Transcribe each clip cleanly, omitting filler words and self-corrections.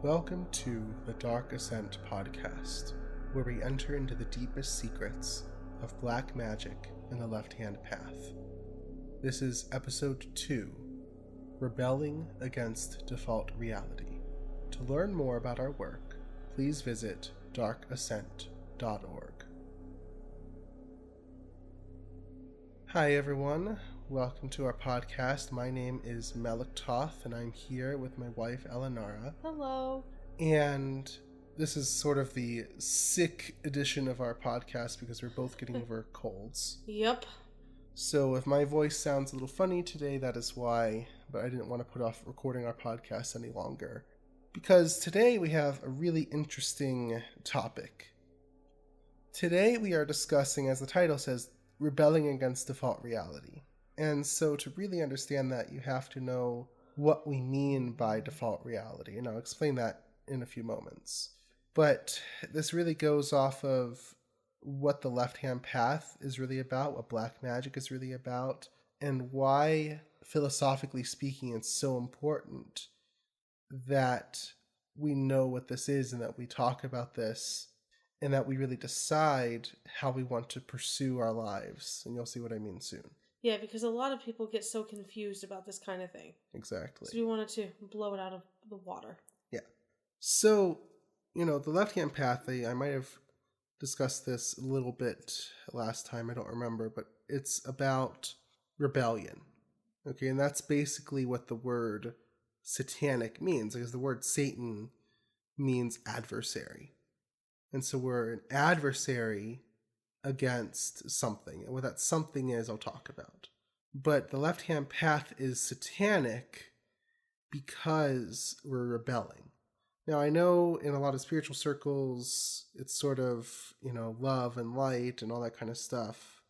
Welcome to the Dark Ascent podcast, where we enter into the deepest secrets of black magic and the left-hand path. This is episode 2, Rebelling Against Default Reality. To learn more about our work, please visit darkascent.org. Hi everyone, welcome to our podcast. My name is Melektoth, and I'm here with my wife Elinara. Hello. And this is sort of the sick edition of our podcast because we're both getting over colds. Yep. So if my voice sounds a little funny today, that is why, but I didn't want to put off recording our podcast any longer. Because today we have a really interesting topic. Today we are discussing, as the title says, rebelling against default reality. And so to really understand that, you have to know what we mean by default reality. And I'll explain that in a few moments. But this really goes off of what the left-hand path is really about, what black magic is really about, and why, philosophically speaking, it's so important that we know what this is and that we talk about this and that we really decide how we want to pursue our lives. And you'll see what I mean soon. Yeah, because a lot of people get so confused about this kind of thing. Exactly. So we wanted to blow it out of the water. Yeah. So, the left-hand path, I might have discussed this a little bit last time, I don't remember, but it's about rebellion. Okay, and that's basically what the word satanic means, because the word Satan means adversary. And so we're an adversary against something. And what that something is, I'll talk about. But the left-hand path is satanic because we're rebelling. Now, I know in a lot of spiritual circles, it's sort of, love and light and all that kind of stuff.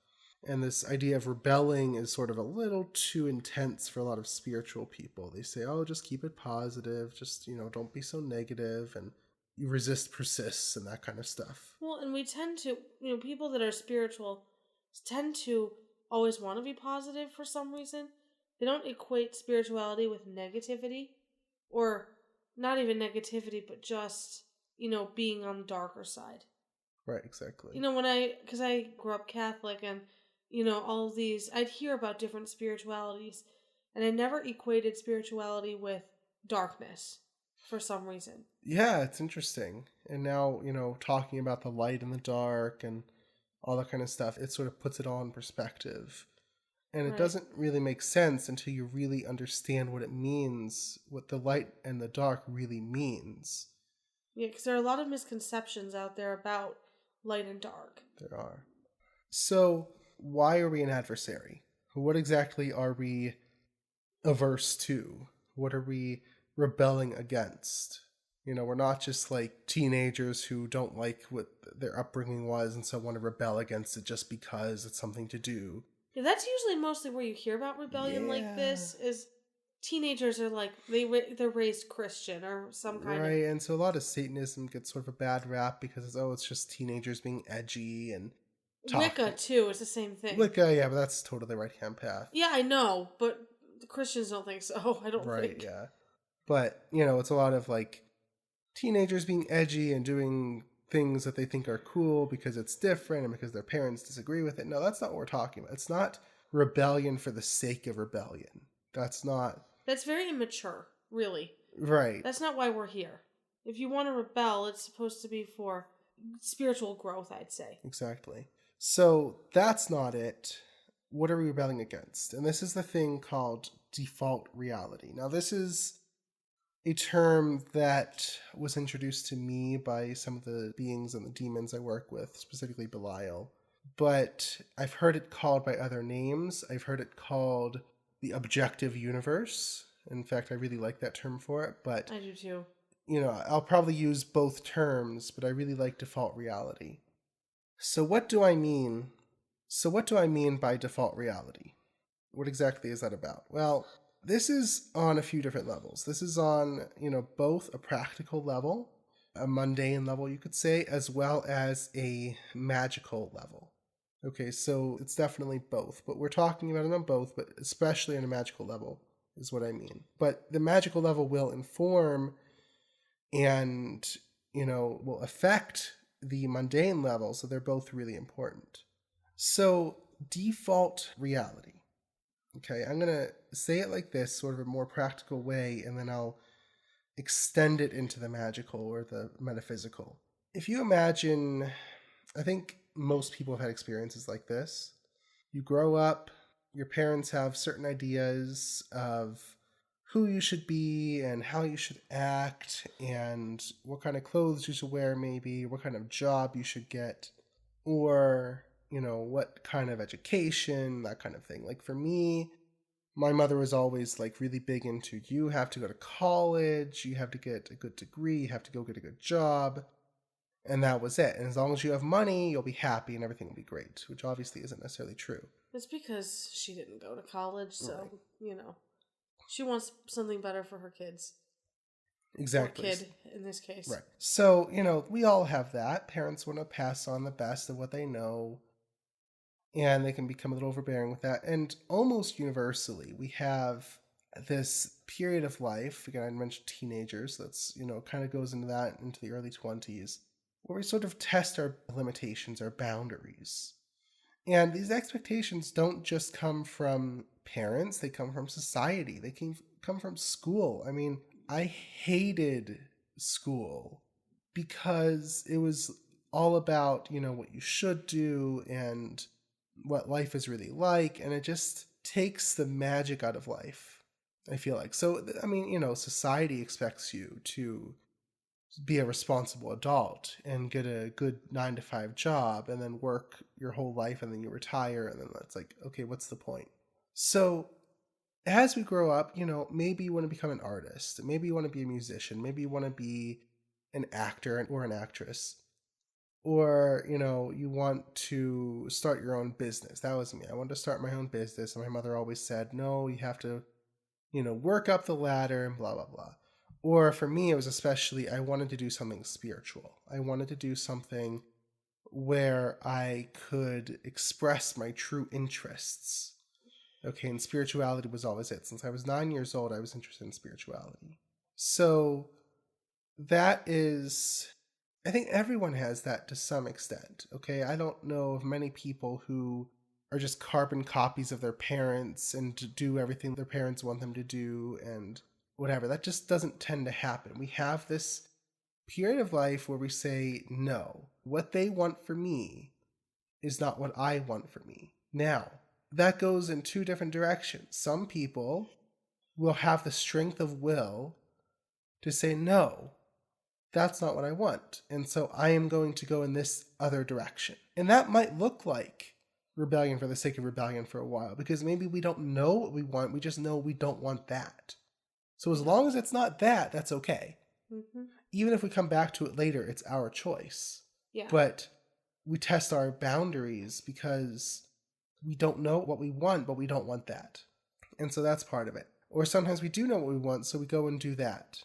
And this idea of rebelling is sort of a little too intense for a lot of spiritual people. They say, oh, just keep it positive. Just, don't be so negative. And you resist persists and that kind of stuff. Well, and we tend to, people that are spiritual tend to always want to be positive for some reason. They don't equate spirituality with negativity, or not even negativity, but just, being on the darker side. Right, exactly. Because I grew up Catholic and, all of these, I'd hear about different spiritualities, and I never equated spirituality with darkness for some reason. Yeah, it's interesting. And now, talking about the light and the dark and all that kind of stuff, it sort of puts it all in perspective. And it doesn't really make sense until you really understand what it means, what the light and the dark really means. Yeah, because there are a lot of misconceptions out there about light and dark. There are. So, why are we an adversary? What exactly are we averse to? What are we rebelling against? We're not just like teenagers who don't like what their upbringing was and so want to rebel against it just because it's something to do. Yeah, that's usually mostly where you hear about rebellion like this, is teenagers are like, they're raised Christian or some kind of... Right, and so a lot of Satanism gets sort of a bad rap because it's just teenagers being edgy and Wicca, too, it's the same thing. Wicca, yeah, but that's totally right-hand path. Yeah, I know, but the Christians don't think so, I don't think. Right, yeah. But, it's a lot of, teenagers being edgy and doing things that they think are cool because it's different and because their parents disagree with it. No, that's not what we're talking about. It's not rebellion for the sake of rebellion. That's very immature, really. Right. That's not why we're here. If you want to rebel, it's supposed to be for spiritual growth, I'd say. Exactly. So that's not it. What are we rebelling against? And this is the thing called default reality. Now, this is a term that was introduced to me by some of the beings and the demons I work with, specifically Belial. But I've heard it called by other names. I've heard it called the objective universe. In fact, I really like that term for it. But I do too. I'll probably use both terms, but I really like default reality. So what do I mean? By default reality? What exactly is that about? Well, this is on a few different levels. This is on, both a practical level, a mundane level, you could say, as well as a magical level. Okay, so it's definitely both, but we're talking about it on both, but especially on a magical level is what I mean. But the magical level will inform and, will affect the mundane level. So they're both really important. So, default reality. Okay, I'm going to say it like this, sort of a more practical way, and then I'll extend it into the magical or the metaphysical. If you imagine, I think most people have had experiences like this. You grow up, your parents have certain ideas of who you should be and how you should act and what kind of clothes you should wear, maybe, what kind of job you should get, or, what kind of education, that kind of thing. Like for me, my mother was always like really big into you have to go to college, you have to get a good degree, you have to go get a good job. And that was it. And as long as you have money, you'll be happy and everything will be great, which obviously isn't necessarily true. It's because she didn't go to college, so, Right. She wants something better for her kids. Exactly. Or kid, in this case. Right. So, we all have that. Parents want to pass on the best of what they know, and they can become a little overbearing with that. And almost universally, we have this period of life. Again, I mentioned teenagers. That's, kind of goes into that, into the early 20s, where we sort of test our limitations, our boundaries. And these expectations don't just come from parents, they come from society, they can come from school. I mean, I hated school because it was all about, what you should do and what life is really like, and it just takes the magic out of life, I feel like. So, I mean, society expects you to be a responsible adult and get a good 9 to 5 job and then work your whole life and then you retire, and then that's like, okay, what's the point? So as we grow up, maybe you want to become an artist, maybe you want to be a musician, maybe you want to be an actor or an actress, or you want to start your own business. That was me. I wanted to start my own business, and my mother always said, no, you have to work up the ladder and blah blah blah. Or for me, it was especially, I wanted to do something spiritual. I wanted to do something where I could express my true interests. Okay, and spirituality was always it. Since I was 9 years old, I was interested in spirituality. So that is, I think everyone has that to some extent. Okay, I don't know of many people who are just carbon copies of their parents and to do everything their parents want them to do and whatever. That just doesn't tend to happen. We have this period of life where we say, no, what they want for me is not what I want for me. Now, that goes in two different directions. Some people will have the strength of will to say, no, that's not what I want. And so I am going to go in this other direction. And that might look like rebellion for the sake of rebellion for a while, because maybe we don't know what we want. We just know we don't want that. So as long as it's not that, that's okay. Mm-hmm. Even if we come back to it later, it's our choice. Yeah. But we test our boundaries because we don't know what we want, but we don't want that. And so that's part of it. Or sometimes we do know what we want, so we go and do that.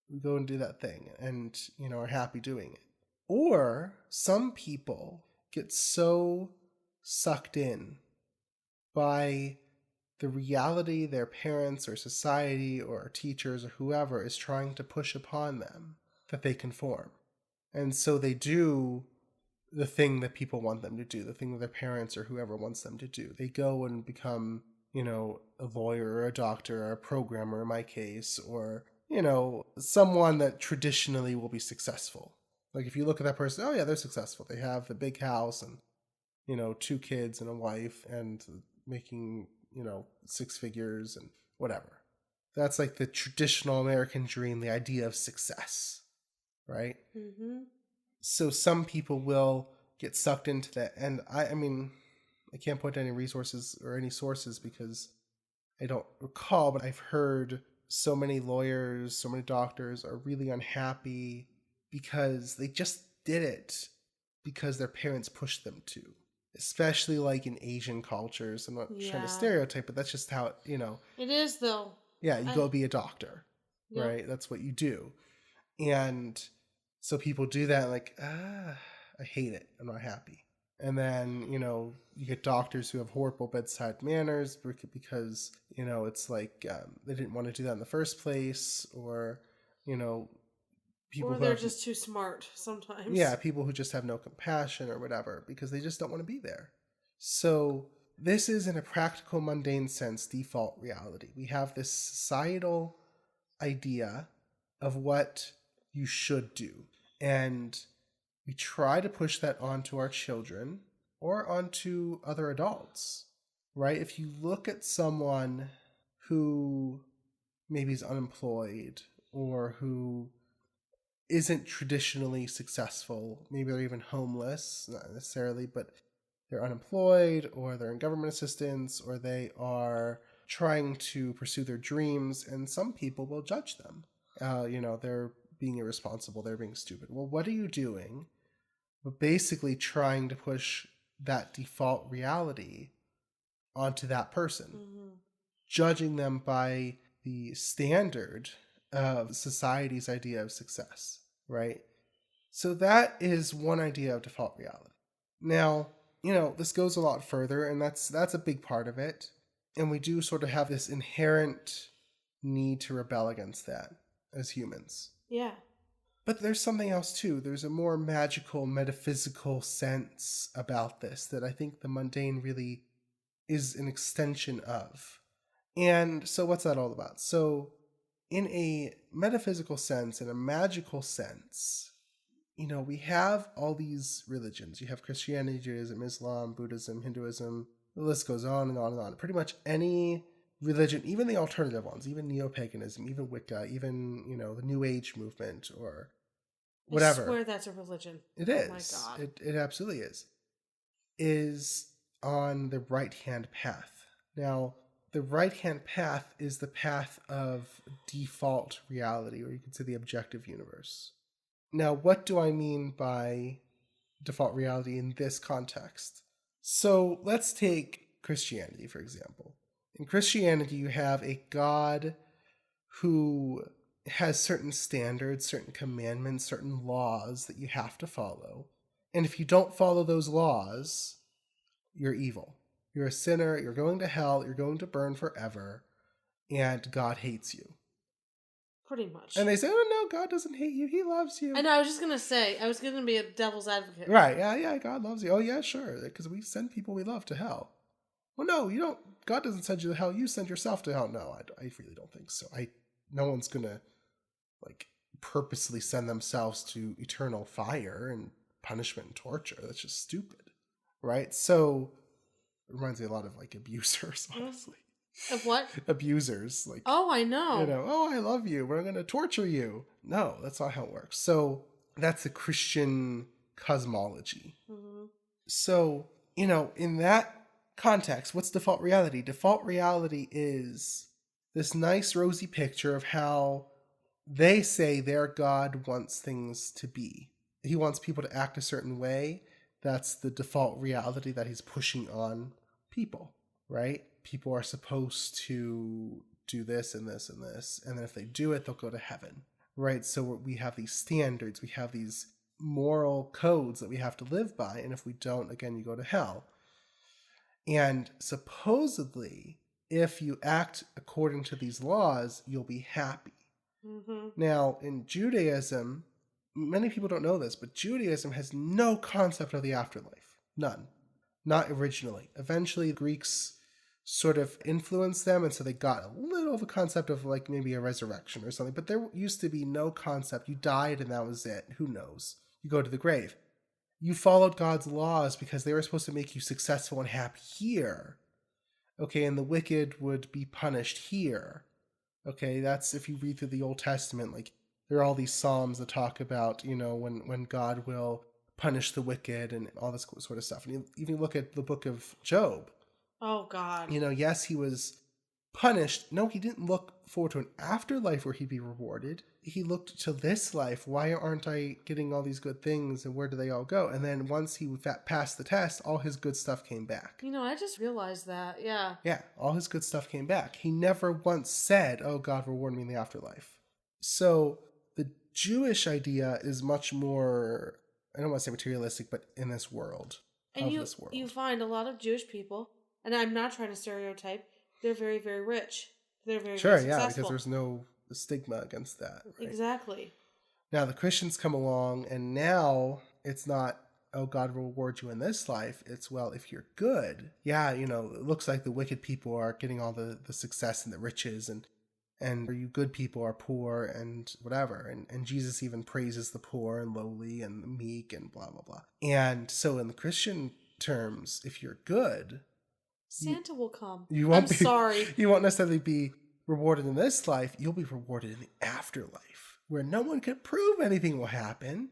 We go and do that thing and, are happy doing it. Or some people get so sucked in by the reality their parents or society or teachers or whoever is trying to push upon them that they conform. And so they do the thing that people want them to do, the thing that their parents or whoever wants them to do. They go and become, a lawyer or a doctor or a programmer in my case, or, someone that traditionally will be successful. Like if you look at that person, oh yeah, they're successful. They have the big house and, 2 kids and a wife and making 6 figures and whatever. That's like the traditional American dream, the idea of success, right? Mm-hmm. So some people will get sucked into that. And I mean, I can't point to any resources or any sources because I don't recall, but I've heard so many lawyers, so many doctors are really unhappy because they just did it because their parents pushed them to. Especially like in Asian cultures. I'm not trying to stereotype, but that's just how, It is, though. Yeah, you go be a doctor, Yep. right? That's what you do. And so people do that like, I hate it. I'm not happy. And then, you get doctors who have horrible bedside manners because, it's like they didn't want to do that in the first place, or, people Or who they're have, just too smart sometimes. yeah, people who just have no compassion or whatever because they just don't want to be there. So this is, in a practical, mundane sense, default reality. We have this societal idea of what you should do. And we try to push that onto our children or onto other adults, right? If you look at someone who maybe is unemployed or who isn't traditionally successful, maybe they're even homeless, not necessarily, but they're unemployed or they're in government assistance or they are trying to pursue their dreams, and some people will judge them. They're being irresponsible, they're being stupid. Well, what are you doing? But basically trying to push that default reality onto that person, judging them by the standard of society's idea of success, right? So that is one idea of default reality. Now, this goes a lot further, and that's a big part of it. And we do sort of have this inherent need to rebel against that as humans. Yeah. But there's something else too. There's a more magical, metaphysical sense about this that I think the mundane really is an extension of. And so what's that all about? So in a metaphysical sense, in a magical sense, we have all these religions. You have Christianity, Judaism, Islam, Buddhism, Hinduism. The list goes on and on and on. Pretty much any religion, even the alternative ones, even neo-paganism, even Wicca, even, the New Age movement or whatever. I swear that's a religion. It is. Oh my God. It absolutely is on the right-hand path. Now, the right-hand path is the path of default reality, or you could say the objective universe. Now, what do I mean by default reality in this context? So let's take Christianity, for example. In Christianity, you have a God who has certain standards, certain commandments, certain laws that you have to follow. And if you don't follow those laws, you're evil. You're a sinner, you're going to hell, you're going to burn forever, and God hates you. Pretty much. And they say, oh no, God doesn't hate you, he loves you. I know, I was just going to say, I was going to be a devil's advocate. Right, yeah, God loves you. Oh yeah, sure, because we send people we love to hell. Well, no, you don't. God doesn't send you to hell, you send yourself to hell. No, I really don't think so. No one's going to purposely send themselves to eternal fire and punishment and torture. That's just stupid, right? So it reminds me a lot of abusers, honestly. Of what? Abusers, oh, I know. Oh, I love you, we're going to torture you. No, that's not how it works. So that's a Christian cosmology. Mm-hmm. So, in that context, what's default reality? Default reality is this nice rosy picture of how they say their God wants things to be. He wants people to act a certain way. That's the default reality that he's pushing on people, right? People are supposed to do this and this and this, and then if they do it, they'll go to heaven, right? So we have these standards, we have these moral codes that we have to live by, and if we don't, again, you go to hell. And supposedly, if you act according to these laws, you'll be happy. Mm-hmm. Now, in Judaism, many people don't know this, but Judaism has no concept of the afterlife. None. Not originally. Eventually, the Greeks sort of influenced them, and so they got a little of a concept of maybe a resurrection or something, but there used to be no concept. You died and that was it. Who knows? You go to the grave. You followed God's laws because they were supposed to make you successful and happy here. Okay, and the wicked would be punished here. Okay, that's if you read through the Old Testament, there are all these psalms that talk about, when God will punish the wicked and all this sort of stuff. And you even look at the book of Job. Oh, God. Yes, he was punished. No, he didn't look forward to an afterlife where he'd be rewarded. He looked to this life. Why aren't I getting all these good things, and where do they all go? And then once he passed the test, all his good stuff came back. I just realized that, yeah. Yeah, all his good stuff came back. He never once said, oh, God, reward me in the afterlife. So the Jewish idea is much more, I don't want to say materialistic, but in this world. And you find a lot of Jewish people, and I'm not trying to stereotype, they're very, very rich. They're very, very successful. Because there's no stigma against that. Right? Exactly. Now the Christians come along, and now it's not, oh, God will reward you in this life. It's, well, if you're good, yeah, it looks like the wicked people are getting all the success and the riches, and you good people are poor and whatever. And Jesus even praises the poor and lowly and the meek and blah, blah, blah. And so in the Christian terms, if you're good, Santa will come. you won't I'm sorry. You won't necessarily be rewarded in this life. You'll be rewarded in the afterlife, where no one can prove anything will happen.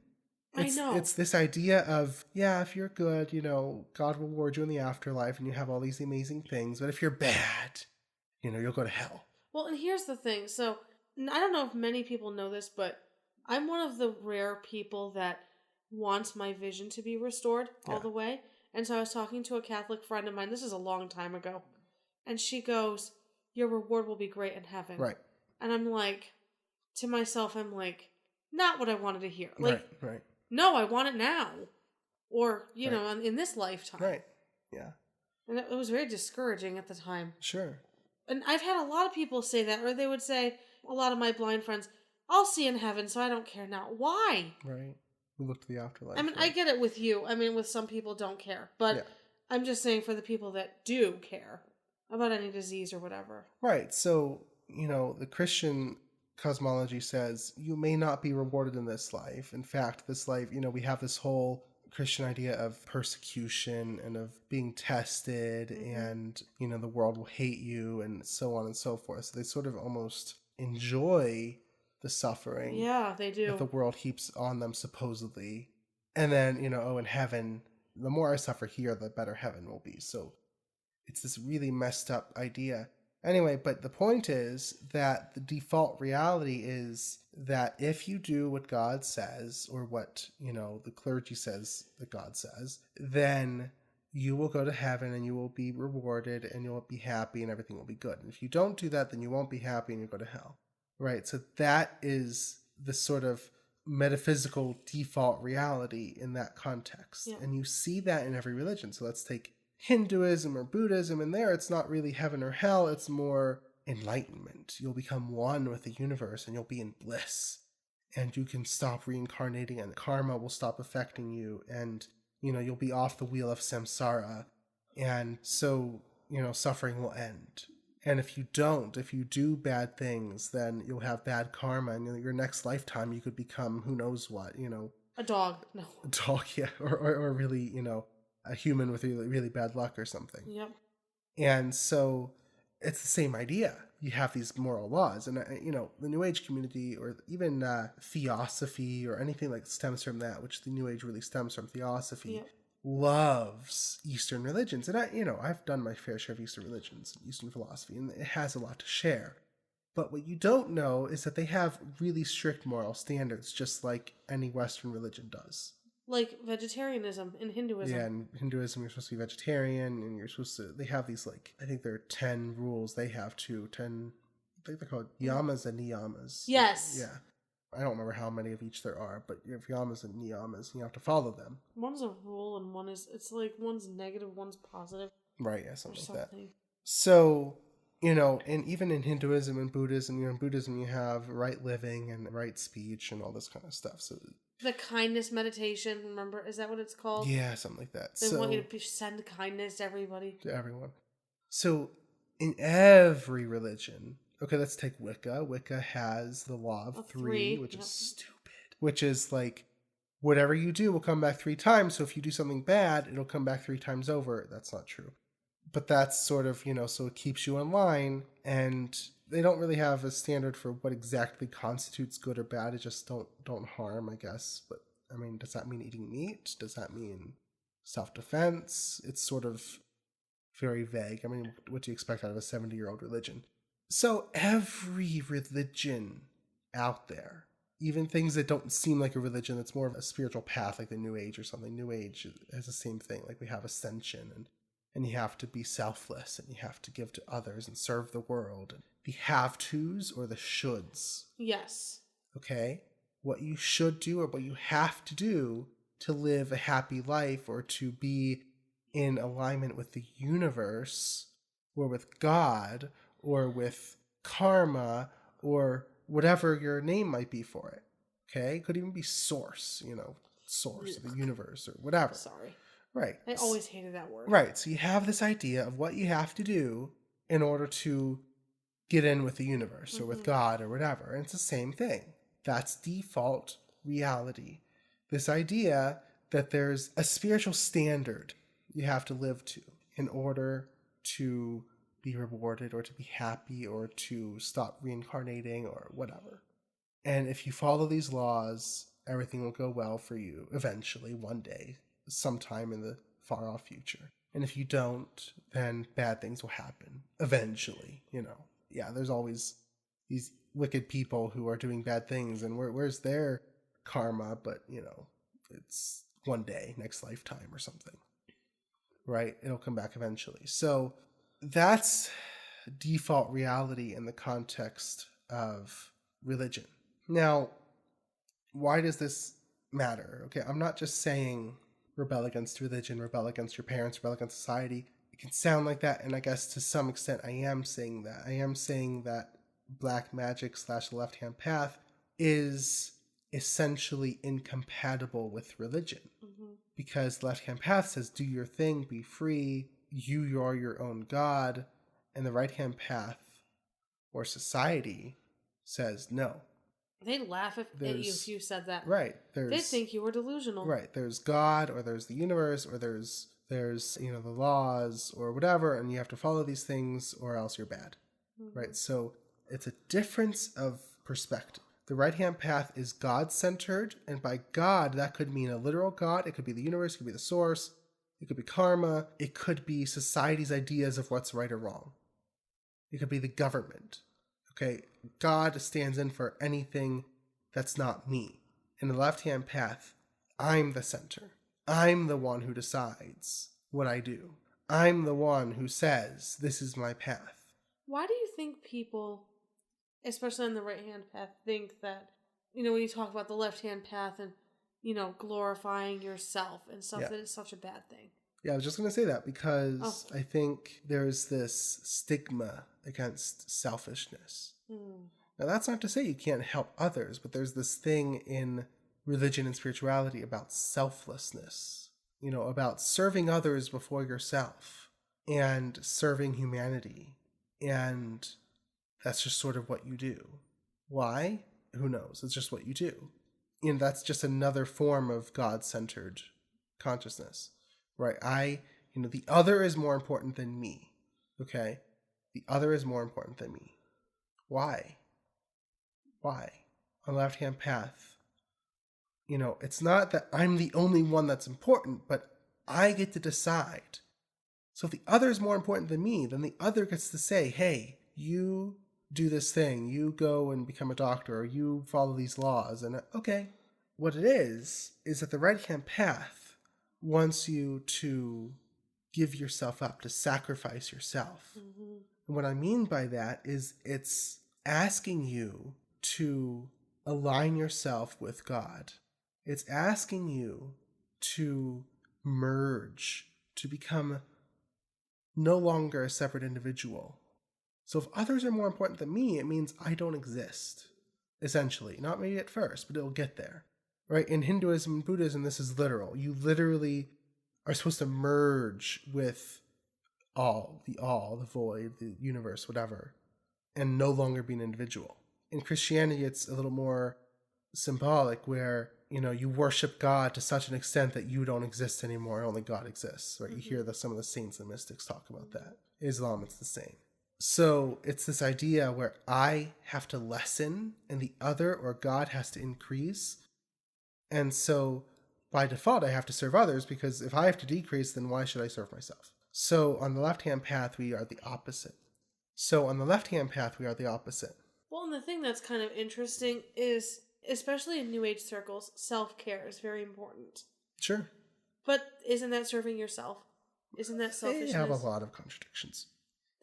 I know. It's this idea of, yeah, if you're good, God will reward you in the afterlife and you have all these amazing things. But if you're bad, you'll go to hell. Well, and here's the thing. So, I don't know if many people know this, but I'm one of the rare people that wants my vision to be restored all the way. And so I was talking to a Catholic friend of mine. This is a long time ago. And she goes, your reward will be great in heaven. Right. And I'm like, to myself, I'm like, not what I wanted to hear. Like, right. No, I want it now. Or, know, in this lifetime. Right. Yeah. And it was very discouraging at the time. Sure. And I've had a lot of people say that, or they would say, a lot of my blind friends, I'll see in heaven, so I don't care now. Why? Right. We look to the afterlife. I mean, I get it with you. I mean, with some people don't care. But I'm just saying for the people that do care about any disease or whatever. Right. So, the Christian cosmology says you may not be rewarded in this life. In fact, this life, we have this whole Christian idea of persecution and of being tested, and the world will hate you and so on and so forth. So they sort of almost enjoy the suffering. Yeah, they do. That the world heaps on them, supposedly. And then, in heaven, the more I suffer here, the better heaven will be. So it's this really messed up idea. Anyway, but the point is that the default reality is that if you do what God says, or what, the clergy says that God says, then you will go to heaven and you will be rewarded and you'll be happy and everything will be good. And if you don't do that, then you won't be happy and you go to hell. Right? So that is the sort of metaphysical default reality in that context. Yeah. And you see that in every religion. So let's take Hinduism or Buddhism, and there it's not really heaven or hell, it's more enlightenment. You'll become one with the universe and you'll be in bliss. And you can stop reincarnating and karma will stop affecting you, and you'll be off the wheel of samsara. And so, suffering will end. And if you do bad things, then you'll have bad karma, and your next lifetime you could become who knows what, a dog. No. A dog, yeah. Or really, a human with really, really bad luck or something. Yep. And so it's the same idea. You have these moral laws. And, the New Age community, or even theosophy or anything like stems from that, which the New Age really stems from, theosophy, loves Eastern religions. And I've done my fair share of Eastern religions, Eastern philosophy, and it has a lot to share. But what you don't know is that they have really strict moral standards, just like any Western religion does. Like vegetarianism in Hinduism. Yeah, in Hinduism you're supposed to be vegetarian, and you're supposed to, they have these, I think there are 10 rules they have too, 10, I think they're called yamas and niyamas. Yes. Yeah. I don't remember how many of each there are, but you have yamas and niyamas, and you have to follow them. One's a rule and it's like one's negative, one's positive. Right, yeah, something like that. So, and even in Hinduism and Buddhism, in Buddhism you have right living and right speech and all this kind of stuff. So the kindness meditation, remember? Is that what it's called? Yeah, something like that. They want you to send kindness to everybody. To everyone. So in every religion, okay, let's take Wicca. Wicca has the law of three, which is stupid. Which is like, whatever you do will come back 3 times. So if you do something bad, it'll come back 3 times over. That's not true. But that's sort of, so it keeps you in line, and they don't really have a standard for what exactly constitutes good or bad. It just don't harm, I guess. But I mean, does that mean eating meat? Does that mean self-defense? It's sort of very vague. I mean, what do you expect out of a 70-year-old religion? So every religion out there, even things that don't seem like a religion, that's more of a spiritual path, like the New Age or something. New Age has the same thing. Like we have ascension, and you have to be selfless, and you have to give to others and serve the world. And the have-tos or the shoulds. Yes. Okay? What you should do or what you have to do to live a happy life, or to be in alignment with the universe, or with God, or with karma, or whatever your name might be for it. Okay? It could even be source, source of the universe or whatever. Sorry. Right. I always hated that word. Right. So you have this idea of what you have to do in order to get in with the universe or with God or whatever. And it's the same thing. That's default reality. This idea that there's a spiritual standard you have to live to in order to be rewarded or to be happy or to stop reincarnating or whatever. And if you follow these laws, everything will go well for you eventually, one day, sometime in the far off future. And if you don't, then bad things will happen eventually, Yeah, there's always these wicked people who are doing bad things, and where's their karma? But, it's one day, next lifetime or something, right? It'll come back eventually. So that's default reality in the context of religion. Now, why does this matter? Okay, I'm not just saying rebel against religion, rebel against your parents, rebel against society. It can sound like that, and I guess to some extent I am saying that. I am saying that black magic / the left-hand path is essentially incompatible with religion. Because the left-hand path says, do your thing, be free, you are your own God. And the right-hand path, or society, says no. They'd laugh at you if you said that. Right. They'd think you were delusional. Right. There's God, or there's the universe, or there's the laws or whatever, and you have to follow these things or else you're bad. Right? So it's a difference of perspective. The right-hand path is God-centered, and by God, that could mean a literal God. It could be the universe, it could be the source, it could be karma, it could be society's ideas of what's right or wrong. It could be the government. Okay, God stands in for anything that's not me. In the left-hand path, I'm the center. I'm the one who decides what I do. I'm the one who says, this is my path. Why do you think people, especially on the right-hand path, think that, when you talk about the left-hand path and, glorifying yourself and stuff, that it's such a bad thing? Yeah, I was just going to say that because I think there's this stigma against selfishness. Now, that's not to say you can't help others, but there's this thing in religion and spirituality about selflessness, about serving others before yourself and serving humanity. And that's just sort of what you do. Why? Who knows? It's just what you do. That's just another form of God-centered consciousness, right? The other is more important than me, okay? The other is more important than me. Why? On the left-hand path, it's not that I'm the only one that's important, but I get to decide. So if the other is more important than me, then the other gets to say, hey, you do this thing, you go and become a doctor, or you follow these laws, and okay. What it is that the right-hand path wants you to give yourself up, to sacrifice yourself. And what I mean by that is it's asking you to align yourself with God. It's asking you to merge, to become no longer a separate individual. So if others are more important than me, it means I don't exist, essentially. Not maybe at first, but it'll get there. Right? In Hinduism and Buddhism, this is literal. You literally are supposed to merge with the void, the universe, whatever, and no longer be an individual. In Christianity, it's a little more symbolic where, you worship God to such an extent that you don't exist anymore, only God exists, right? You hear some of the saints and mystics talk about that. Islam, it's the same. So it's this idea where I have to lessen and the other, or God, has to increase. And so by default, I have to serve others, because if I have to decrease, then why should I serve myself? So on the left-hand path, we are the opposite. Well, and the thing that's kind of interesting is, especially in New Age circles, self-care is very important. Sure. But isn't that serving yourself? Isn't that selfishness? They have a lot of contradictions.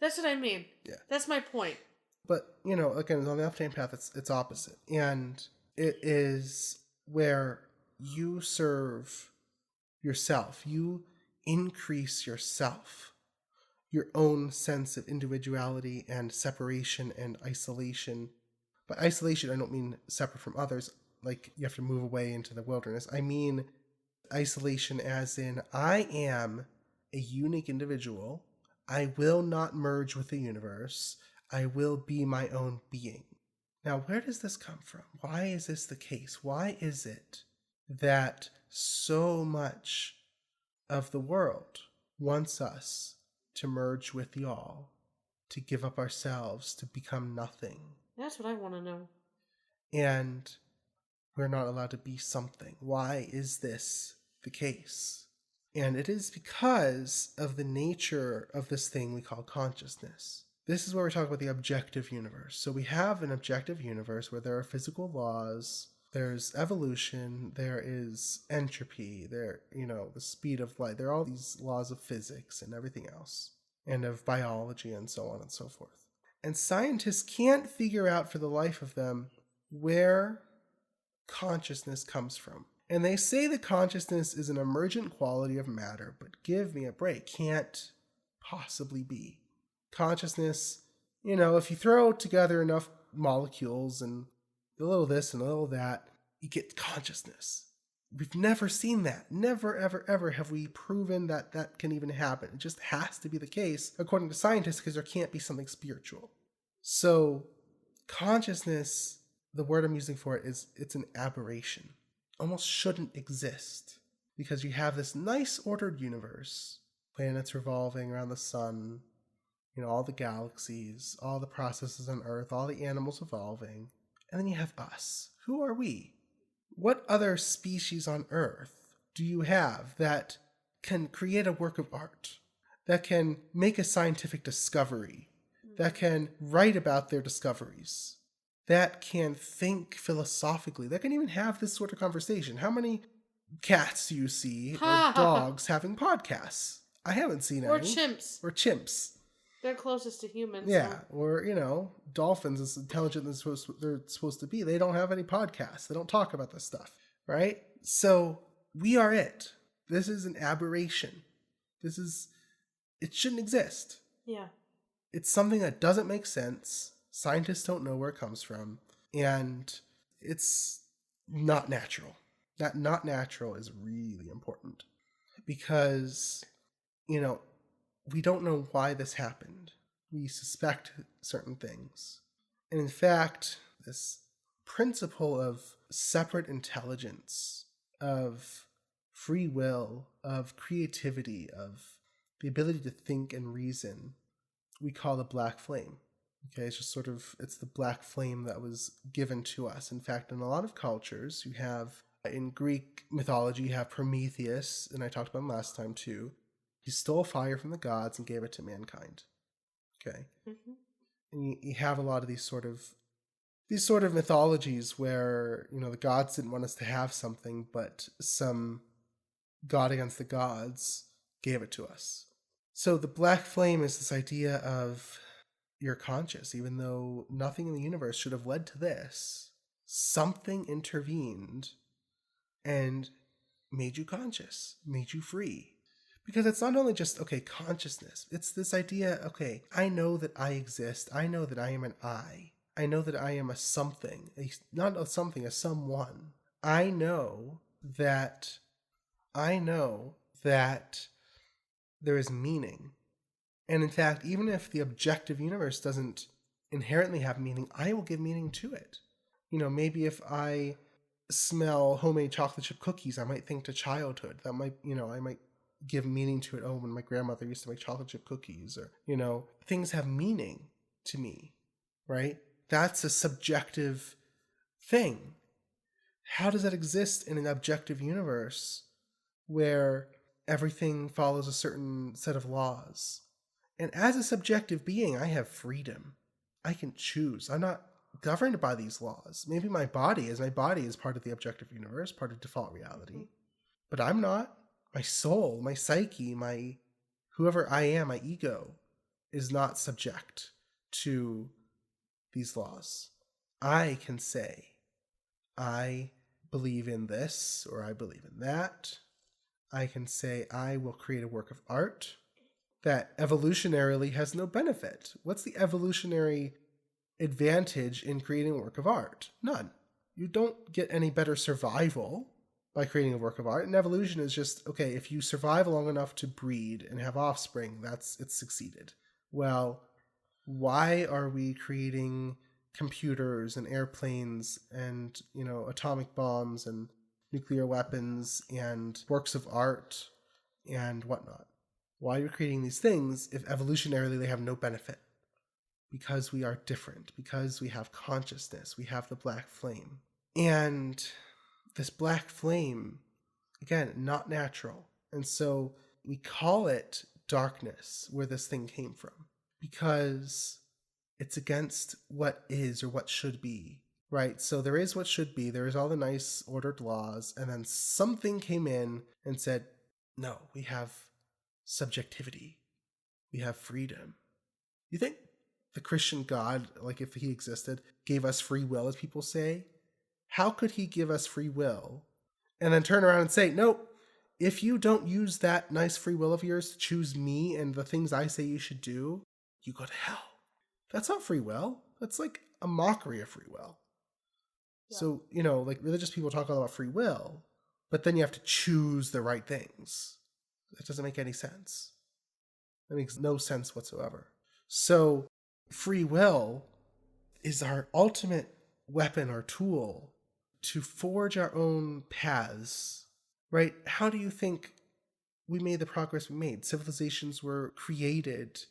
That's what I mean. Yeah. That's my point. But, again, on the left-hand path, it's opposite. And it is where you serve yourself. You increase yourself, your own sense of individuality and separation and isolation. By isolation, I don't mean separate from others. like you have to move away into the wilderness. I mean isolation as in I am a unique individual. I will not merge with the universe. I will be my own being. Now, where does this come from? Why is this the case? Why is it that so much of the world wants us to merge with the all, to give up ourselves, to become nothing? That's what I want to know. And we're not allowed to be something. Why is this the case? And it is because of the nature of this thing we call consciousness. This is where we're talking about the objective universe. So we have an objective universe where there are physical laws, there's evolution, there is entropy, the speed of light. There are all these laws of physics and everything else, and of biology and so on and so forth. And scientists can't figure out for the life of them where consciousness comes from. And they say that consciousness is an emergent quality of matter, but give me a break. Can't possibly be. Consciousness, if you throw together enough molecules and a little this and a little that, you get consciousness. We've never seen that. Never, ever, ever have we proven that that can even happen. It just has to be the case, according to scientists, because there can't be something spiritual. So consciousness, the word I'm using for it is it's an aberration. Almost shouldn't exist, because you have this nice ordered universe, planets revolving around the sun, all the galaxies, all the processes on Earth, all the animals evolving, and then you have us. Who are we? What other species on Earth do you have that can create a work of art, that can make a scientific discovery, that can write about their discoveries, that can think philosophically, that can even have this sort of conversation? How many cats do you see or dogs having podcasts? I haven't seen any. Or chimps. Or chimps. They're closest to humans. Yeah, so. or, dolphins, as intelligent as they're supposed to be. They don't have any podcasts. They don't talk about this stuff, right? So we are it. This is an aberration. It shouldn't exist. Yeah. It's something that doesn't make sense. Scientists don't know where it comes from. And it's not natural. That not natural is really important. Because, we don't know why this happened. We suspect certain things. And in fact, this principle of separate intelligence, of free will, of creativity, of the ability to think and reason, we call the black flame. Okay, it's just it's the black flame that was given to us. In fact, in a lot of cultures, you have, in Greek mythology, you have Prometheus, and I talked about him last time too. He stole fire from the gods and gave it to mankind. Okay. Mm-hmm. And you have a lot of these sort of mythologies where, the gods didn't want us to have something, but some god against the gods gave it to us. So the black flame is this idea of you're conscious, even though nothing in the universe should have led to this. Something intervened and made you conscious, made you free. Because it's not only just, consciousness. It's this idea, I know that I exist. I know that I am an I. I know that I am a something. Not a something, a someone. I know that there is meaning. And in fact, even if the objective universe doesn't inherently have meaning, I will give meaning to it. Maybe if I smell homemade chocolate chip cookies, I might think to childhood. That might, I might give meaning to it. Oh, when my grandmother used to make chocolate chip cookies, or, things have meaning to me, right? That's a subjective thing. How does that exist in an objective universe where everything follows a certain set of laws? And as a subjective being, I have freedom. I can choose. I'm not governed by these laws. Maybe my body is part of the objective universe, part of default reality. But I'm not. My soul, my psyche, my whoever I am, my ego, is not subject to these laws. I can say, I believe in this, or I believe in that. I can say, I will create a work of art that evolutionarily has no benefit. What's the evolutionary advantage in creating a work of art? None. You don't get any better survival by creating a work of art. And evolution is just, okay, if you survive long enough to breed and have offspring, it's succeeded. Well, why are we creating computers and airplanes and, atomic bombs and nuclear weapons and works of art and whatnot? Why are we creating these things if evolutionarily they have no benefit? Because we are different, because we have consciousness, we have the black flame. And this black flame, again, not natural. And so we call it darkness, where this thing came from, because it's against what is or what should be, right? So there is what should be, there is all the nice ordered laws, and then something came in and said, no, we have subjectivity, we have freedom. You think the Christian God, like if he existed, gave us free will, as people say? How could he give us free will and then turn around and say, nope, if you don't use that nice free will of yours to choose me and the things I say you should do, you go to hell? That's not free will. That's like a mockery of free will. Yeah. So, like religious people talk all about free will, but then you have to choose the right things. That doesn't make any sense. That makes no sense whatsoever. So free will is our ultimate weapon or tool to forge our own paths, right? How do you think we made the progress we made? Civilizations were created,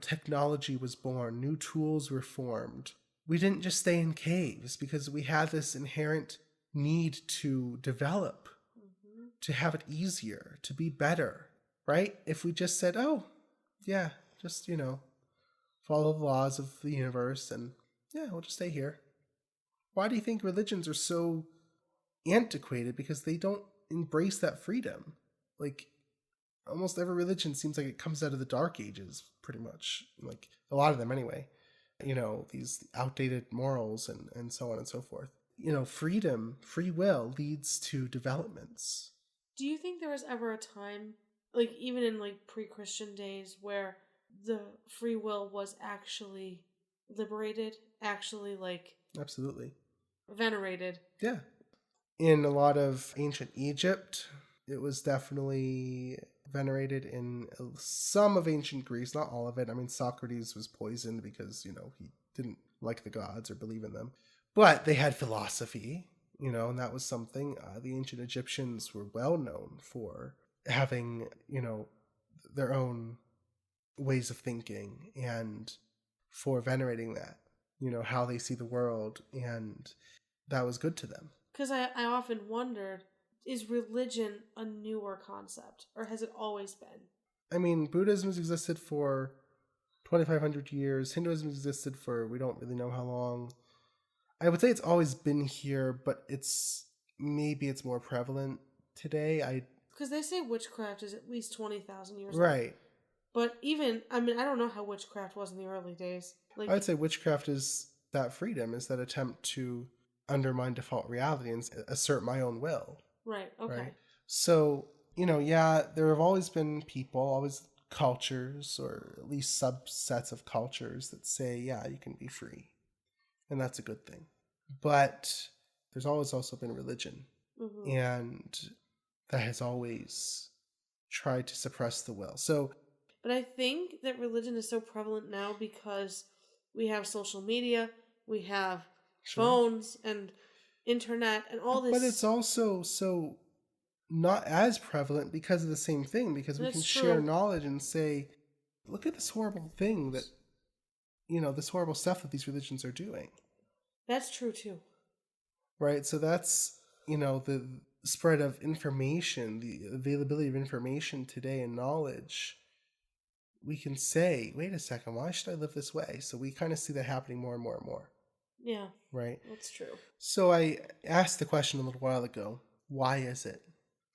technology was born, new tools were formed. We didn't just stay in caves because we had this inherent need to develop, to have it easier, to be better, right? If we just said, oh, yeah, just, follow the laws of the universe and yeah, we'll just stay here. Why do you think religions are so antiquated? Because they don't embrace that freedom. Like almost every religion seems like it comes out of the Dark Ages, pretty much. Like a lot of them anyway. These outdated morals and so on and so forth. Freedom, free will leads to developments. Do you think there was ever a time, like even in like pre-Christian days, where the free will was actually liberated, actually like absolutely venerated? Yeah. In a lot of ancient Egypt, it was definitely venerated. In some of ancient Greece, not all of it. I mean, Socrates was poisoned because, he didn't like the gods or believe in them. But they had philosophy, and that was something. The ancient Egyptians were well known for having, their own ways of thinking and for venerating that, how they see the world, and that was good to them. Because I often wondered, is religion a newer concept, or has it always been? I mean, Buddhism has existed for 2,500 years. Hinduism has existed for we don't really know how long. I would say it's always been here, but it's more prevalent today. Because they say witchcraft is at least 20,000 years right. old. But even, I don't know how witchcraft was in the early days. I would say witchcraft is that freedom, is that attempt to undermine default reality and assert my own will. Right, okay. Right? So, there have always been people, always cultures, or at least subsets of cultures that say, yeah, you can be free. And that's a good thing. But there's always also been religion. Mm-hmm. And that has always tried to suppress the will. But I think that religion is so prevalent now because we have social media, we have phones and internet and all this. But it's also so not as prevalent because of the same thing, because we can share knowledge and say, look at this horrible thing that, this horrible stuff that these religions are doing. That's true too. Right? So that's, the spread of information, the availability of information today and knowledge. We can say, wait a second, why should I live this way? So we kind of see that happening more and more and more. Yeah. Right? That's true. So I asked the question a little while ago, why is it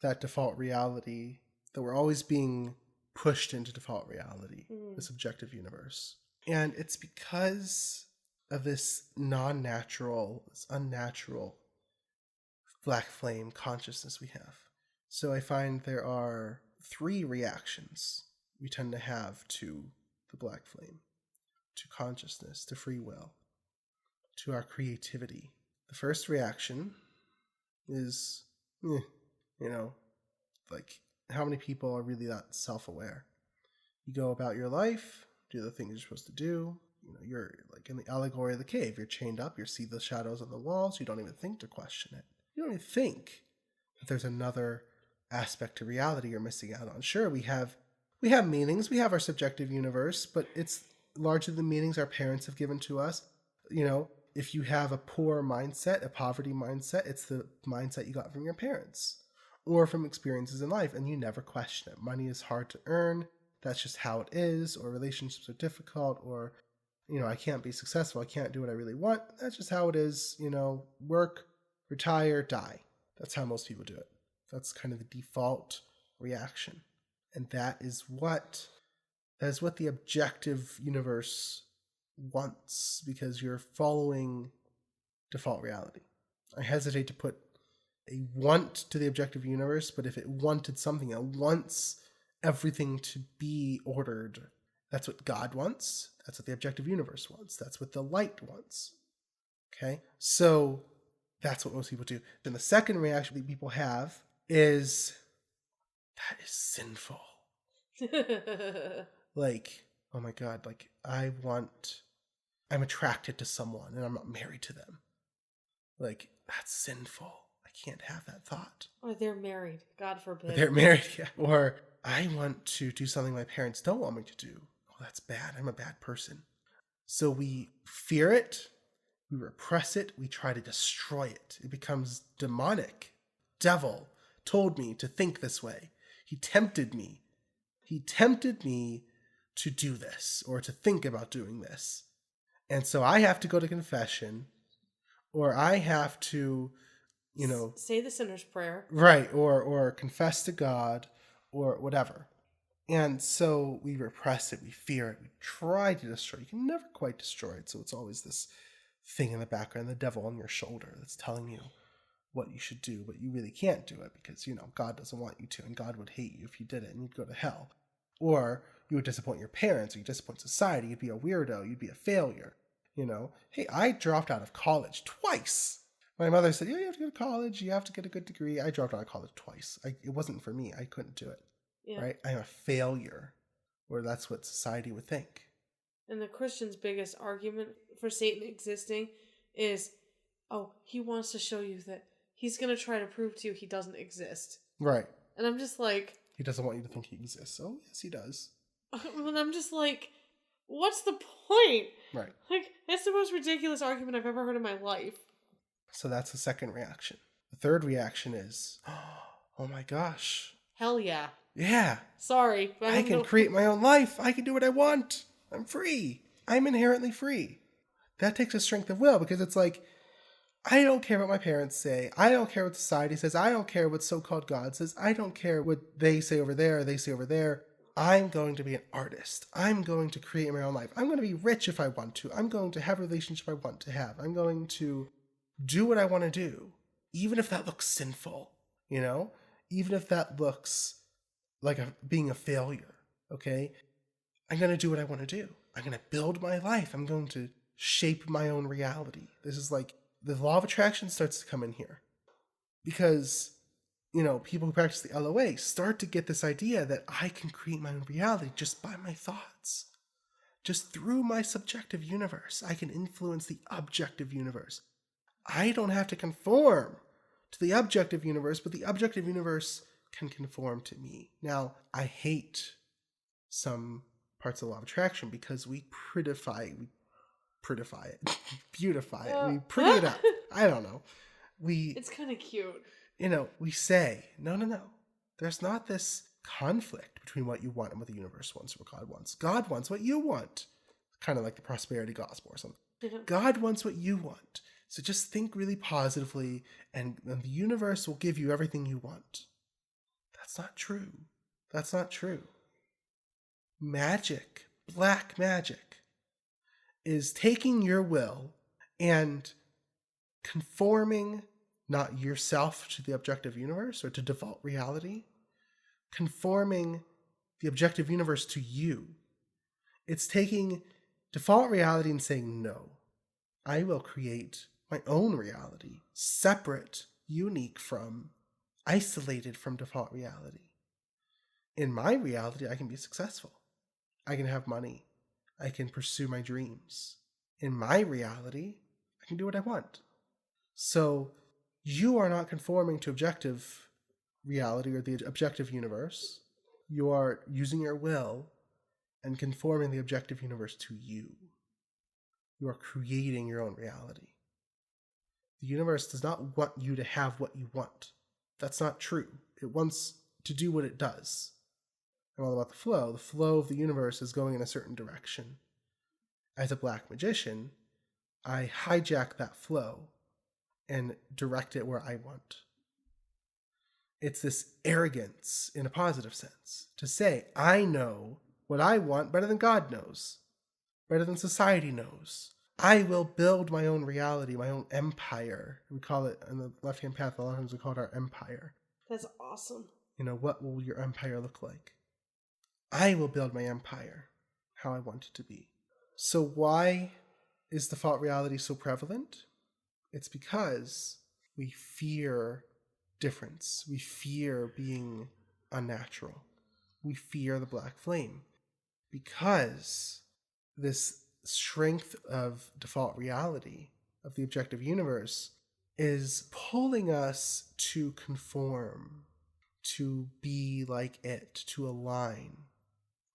that default reality, that we're always being pushed into default reality, the subjective universe? And it's because of this non-natural, this unnatural black flame consciousness we have. So I find there are 3 reactions we tend to have to the black flame, to consciousness, to free will, to our creativity. The first reaction is, like, how many people are really that self-aware? You go about your life, do the things you're supposed to do. You're like in the allegory of the cave. You're chained up. You see the shadows on the walls. You don't even think to question it. You don't even think that there's another aspect to reality you're missing out on. Sure, we have meanings. We have our subjective universe, but it's largely the meanings our parents have given to us. If you have a poor mindset, a poverty mindset, it's the mindset you got from your parents or from experiences in life, and you never question it. Money is hard to earn. That's just how it is, or relationships are difficult, or, I can't be successful. I can't do what I really want. That's just how it is. Work, retire, die. That's how most people do it. That's kind of the default reaction. And that is what the objective universe wants, because you're following default reality. I hesitate to put a want to the objective universe, but if it wanted something, it wants everything to be ordered. That's what God wants. That's what the objective universe wants. That's what the light wants. Okay? So that's what most people do. Then the second reaction that people have is, that is sinful. Like, oh my God, like I'm attracted to someone and I'm not married to them. Like, that's sinful. I can't have that thought. Or they're married. God forbid. Or they're married, yeah. Or I want to do something my parents don't want me to do. Oh, that's bad. I'm a bad person. So we fear it. We repress it. We try to destroy it. It becomes demonic. Devil told me to think this way. He tempted me. He tempted me to do this or to think about doing this. And so I have to go to confession, or I have to, say the sinner's prayer. Right, or confess to God, or whatever. And so we repress it, we fear it, we try to destroy it. You can never quite destroy it, so it's always this thing in the background, the devil on your shoulder that's telling you what you should do, but you really can't do it because, God doesn't want you to, and God would hate you if you did it, and you'd go to hell. Or you would disappoint your parents, or you'd disappoint society, you'd be a weirdo, you'd be a failure. Hey, I dropped out of college twice. My mother said, you have to go to college, you have to get a good degree. I dropped out of college twice. It wasn't for me. I couldn't do it. Yeah. Right? I'm a failure. Or that's what society would think. And the Christian's biggest argument for Satan existing is, he wants to show you that he's going to try to prove to you he doesn't exist. Right. And I'm just like... He doesn't want you to think he exists. Oh, yes, he does. And I'm just like, what's the point? Right. Like, that's the most ridiculous argument I've ever heard in my life. So that's the second reaction. The third reaction is, oh my gosh. Hell yeah. Yeah. Sorry. I can create my own life. I can do what I want. I'm free. I'm inherently free. That takes a strength of will, because it's like, I don't care what my parents say. I don't care what society says. I don't care what so-called God says. I don't care what they say over there or they say over there. I'm going to be an artist. I'm going to create my own life. I'm going to be rich if I want to. I'm going to have a relationship I want to have. I'm going to do what I want to do, even if that looks sinful, even if that looks like being a failure, okay? I'm going to do what I want to do. I'm going to build my life. I'm going to shape my own reality. This is like the law of attraction starts to come in here, because, people who practice the LOA start to get this idea that I can create my own reality just by my thoughts. Just through my subjective universe, I can influence the objective universe. I don't have to conform to the objective universe, but the objective universe can conform to me. Now, I hate some parts of the law of attraction because we beautify it, we pretty it up. I don't know. It's kind of cute. We say, no. There's not this conflict between what you want and what the universe wants or what God wants. God wants what you want. Kind of like the prosperity gospel or something. God wants what you want. So just think really positively, and the universe will give you everything you want. That's not true. That's not true. Magic, black magic, is taking your will and conforming not yourself to the objective universe or to default reality, conforming the objective universe to you. It's taking default reality and saying, no, I will create my own reality, separate, unique from, isolated from default reality. In my reality, I can be successful. I can have money. I can pursue my dreams. In my reality, I can do what I want. So you are not conforming to objective reality or the objective universe. You are using your will and conforming the objective universe to you. You are creating your own reality. The universe does not want you to have what you want. That's not true. It wants to do what it does. I'm all about the flow. The flow of the universe is going in a certain direction. As a black magician, I hijack that flow and direct it where I want. It's this arrogance in a positive sense to say, I know what I want better than God knows, better than society knows. I will build my own reality, my own empire. We call it, in the left-hand path, a lot of times we call it our empire. That's awesome. What will your empire look like? I will build my empire how I want it to be. So why is default reality so prevalent? It's because we fear difference. We fear being unnatural. We fear the black flame. Because this strength of default reality, of the objective universe, is pulling us to conform, to be like it, to align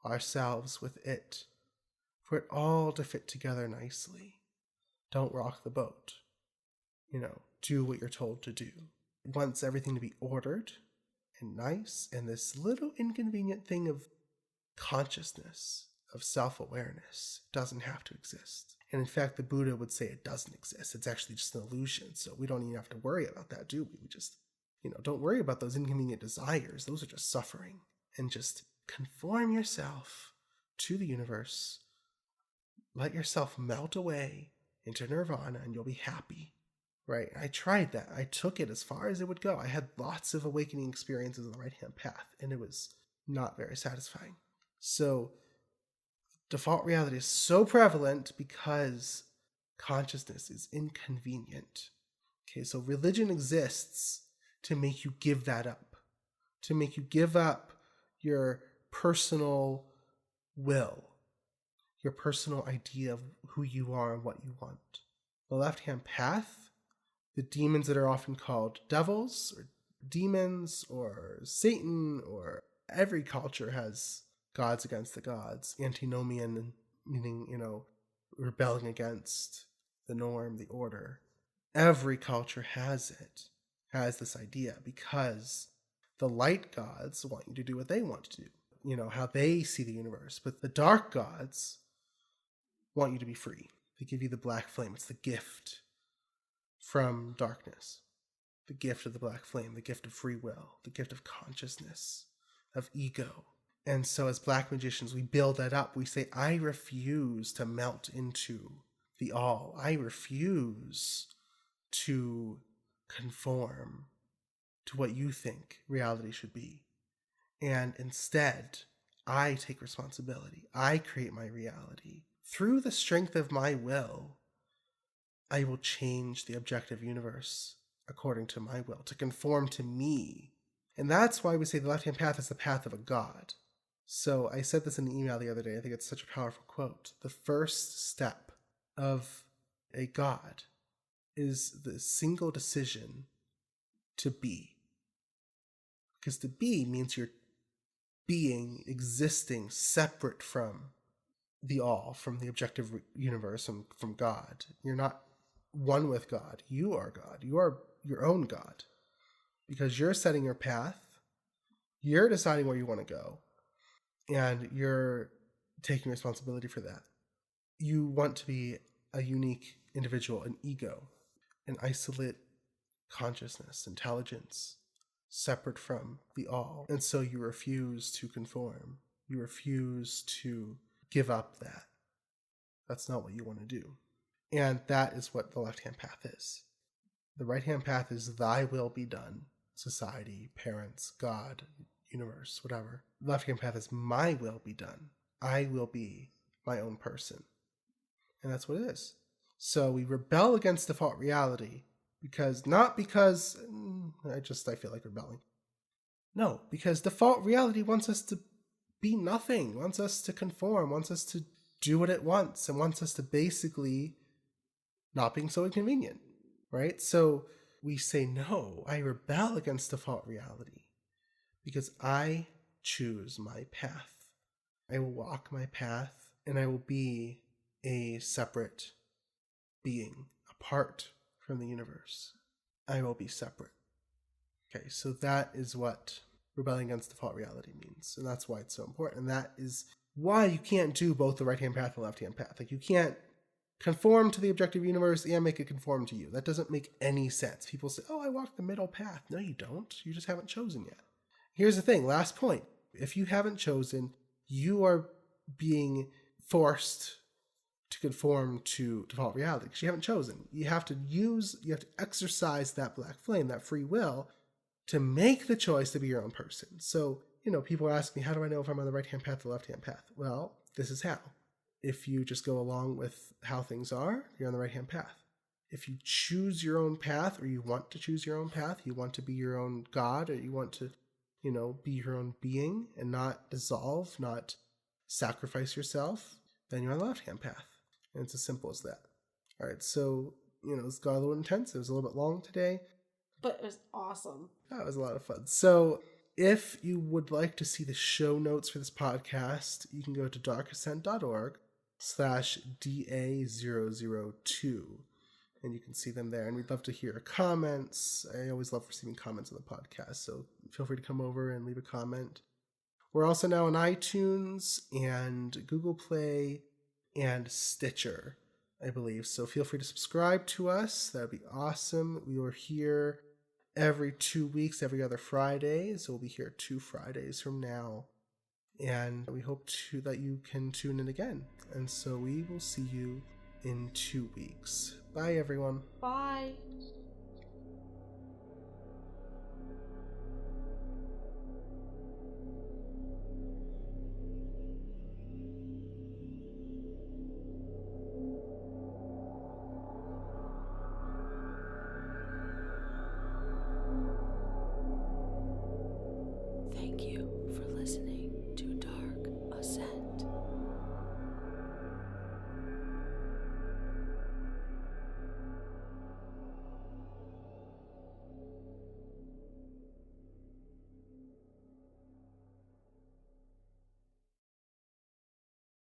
ourselves with it, for it all to fit together nicely. Don't rock the boat. Do what you're told to do. It wants everything to be ordered and nice, and this little inconvenient thing of consciousness, of self-awareness, doesn't have to exist. And in fact, the Buddha would say it doesn't exist. It's actually just an illusion. So we don't even have to worry about that, do we? We just, don't worry about those inconvenient desires. Those are just suffering. And just conform yourself to the universe. Let yourself melt away into nirvana and you'll be happy. Right? I tried that. I took it as far as it would go. I had lots of awakening experiences on the right-hand path, and it was not very satisfying. So default reality is so prevalent because consciousness is inconvenient. Okay, so religion exists to make you give that up, to make you give up your personal will, your personal idea of who you are and what you want. The left-hand path, the demons that are often called devils or demons or Satan, or every culture has gods against the gods, antinomian, meaning, rebelling against the norm, the order. Every culture has this idea, because the light gods want you to do what they want to do, how they see the universe. But the dark gods want you to be free. They give you the black flame. It's the gift from darkness, the gift of the black flame, the gift of free will, the gift of consciousness, of ego. And so as black magicians, we build that up. We say, I refuse to melt into the all. I refuse to conform to what you think reality should be. And instead, I take responsibility. I create my reality. Through the strength of my will, I will change the objective universe according to my will, to conform to me. And that's why we say the left-hand path is the path of a god. So I said this in an email the other day. I think it's such a powerful quote. The first step of a god is the single decision to be. Because to be means you're being, existing, separate from the all, from the objective universe, and from God. You're not one with God. You are God. You are your own God. Because you're setting your path. You're deciding where you want to go. And you're taking responsibility for that. You want to be a unique individual, an ego, an isolate consciousness, intelligence, separate from the all. And so you refuse to conform. You refuse to give up that. That's not what you want to do. And that is what the left-hand path is. The right-hand path is thy will be done. Society, parents, God, universe, whatever. The left-hand path is my will be done. I will be my own person. And that's what it is. So we rebel against default reality not because I feel like rebelling. No, because default reality wants us to be nothing, wants us to conform, wants us to do what it wants, and wants us to basically not being so inconvenient, right? So we say, no, I rebel against default reality because I choose my path. I will walk my path and I will be a separate being, apart from the universe. I will be separate. Okay, so that is what rebelling against default reality means. And that's why it's so important. And that is why you can't do both the right-hand path and the left-hand path. Like, you can't conform to the objective universe and make it conform to you. That doesn't make any sense. People say, oh, I walk the middle path. No, you don't. You just haven't chosen yet. Here's the thing, last point. If you haven't chosen, you are being forced to conform to default reality because you haven't chosen. You have to exercise that black flame, that free will, to make the choice to be your own person. So, people ask me, how do I know if I'm on the right-hand path or the left-hand path? Well, this is how. If you just go along with how things are, you're on the right-hand path. If you choose your own path, or you want to choose your own path, you want to be your own God, or you want to, be your own being and not dissolve, not sacrifice yourself, then you're on the left-hand path. And it's as simple as that. All right, so, this got a little intense. It was a little bit long today. But it was awesome. That was a lot of fun. So if you would like to see the show notes for this podcast, you can go to darkascent.org/DA002. And you can see them there. And we'd love to hear your comments. I always love receiving comments on the podcast. So feel free to come over and leave a comment. We're also now on iTunes and Google Play and Stitcher, I believe. So feel free to subscribe to us. That would be awesome. We are here every 2 weeks, every other Friday. So we'll be here 2 Fridays from now. And we hope that you can tune in again. And so we will see you in 2 weeks. Bye, everyone. Bye.